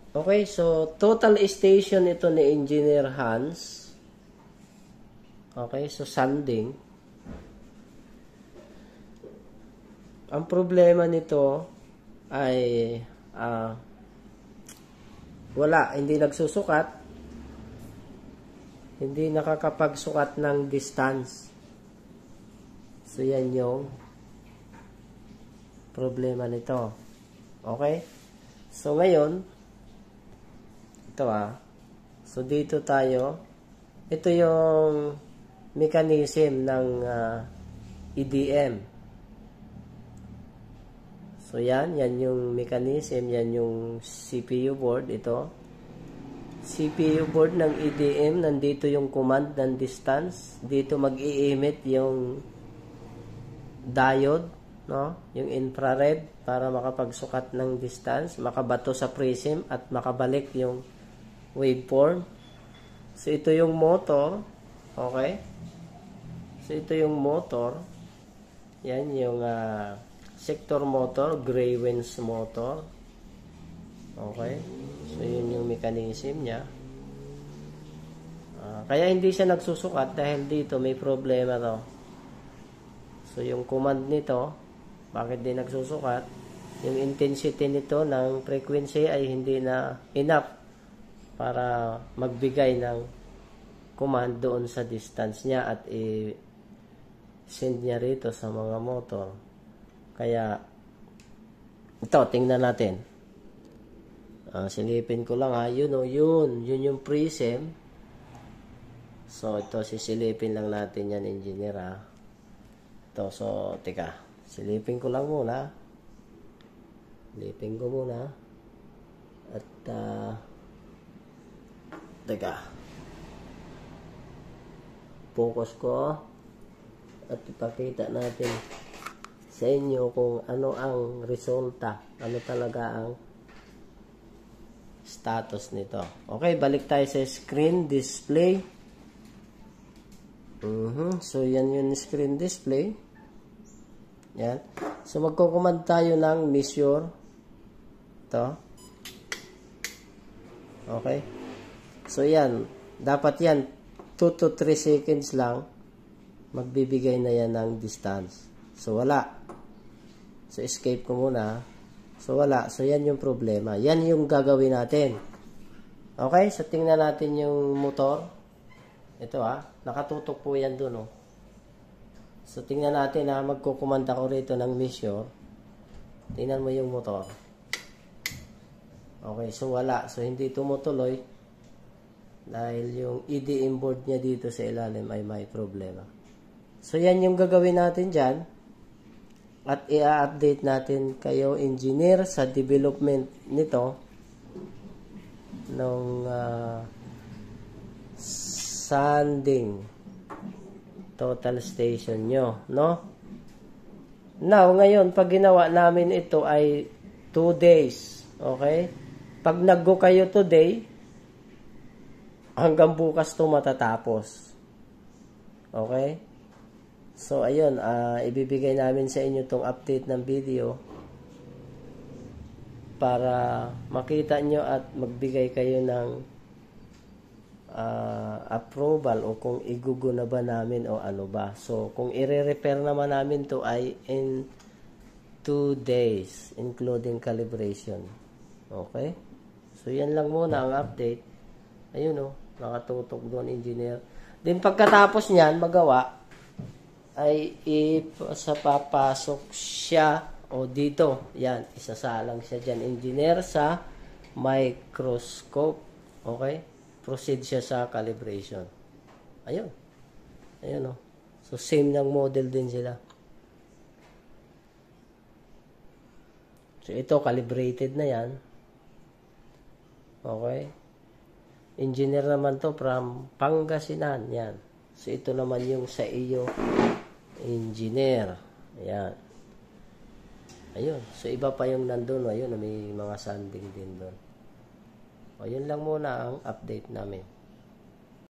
Okay, so total station ito ni Engineer Hans. Okay, so sanding. Ang problema nito ay wala, hindi nagsusukat. Hindi nakakapagsukat ng distance. So yan yung problema nito. Okay? So ngayon, ito so dito tayo. Ito yung mechanism ng EDM. So yan yung mechanism, yan yung CPU board ito. CPU board ng EDM, nandito yung command ng distance. Dito mag-i-emit yung diode, no? Yung infrared para makapagsukat ng distance, makabato sa prism at makabalik yung waveform. So ito yung motor, okay? So ito yung motor. Yan yung sector motor, gray winds motor. Okay? So, yun yung mechanism niya. Kaya hindi siya nagsusukat dahil dito may problema to. So, yung command nito, bakit di nagsusukat? Yung intensity nito ng frequency ay hindi na enough para magbigay ng command doon sa distance niya at i-send niya rito sa mga motor. Kaya, ito, tingnan natin. Silipin ko lang yun yung prism. So, ito, sisilipin lang natin yan, engineer Ito, so, teka. Silipin ko lang muna. Silipin ko muna. At, teka. Focus ko. At ipakita natin sa inyo kung ano ang resulta, ano talaga ang status nito. Okay, balik tayo sa screen display. So, yan yung screen display. Yan. So, magkukumand tayo ng measure. Ito. Okay. So, yan. Dapat yan, 2 to 3 seconds lang, magbibigay na yan ng distance. So, wala. So, escape ko muna. So, wala. So, yan yung problema. Yan yung gagawin natin. Okay? So, tingnan natin yung motor. Ito nakatutok po yan dun So, tingnan natin magkukumanda ko rito ng measure. Tingnan mo yung motor. Okay. So, wala. So, hindi tumutuloy. Dahil yung EDM board niya dito sa ilalim ay may problema. So, yan yung gagawin natin dyan. At i-update natin kayo, engineer, sa development nito nung sanding total station nyo, no? Now, ngayon, pag ginawa namin ito ay 2 days, okay? Pag nag-go kayo today, hanggang bukas ito matatapos. Okay? So, ayun, ibibigay namin sa inyo itong update ng video para makita nyo at magbigay kayo ng approval o kung igugo na ba namin o ano ba. So, kung i-repair naman namin to ay in 2 days, including calibration. Okay? So, yan lang muna ang update. Ayun nakatutok doon, engineer. Then, pagkatapos niyan, magawa, ay papasok siya dito. Yan, isasalang siya dyan, engineer, sa microscope. Okay? Proceed siya sa calibration. Ayun. Ayun So, same ng model din sila. So, ito, calibrated na yan. Okay? Engineer naman to from Pangasinan. Yan. So, ito naman yung sa iyo, engineer. Ayan. Ayun. So, iba pa yung nandun. Ayun, may mga sanding din doon. Ayun lang muna ang update namin.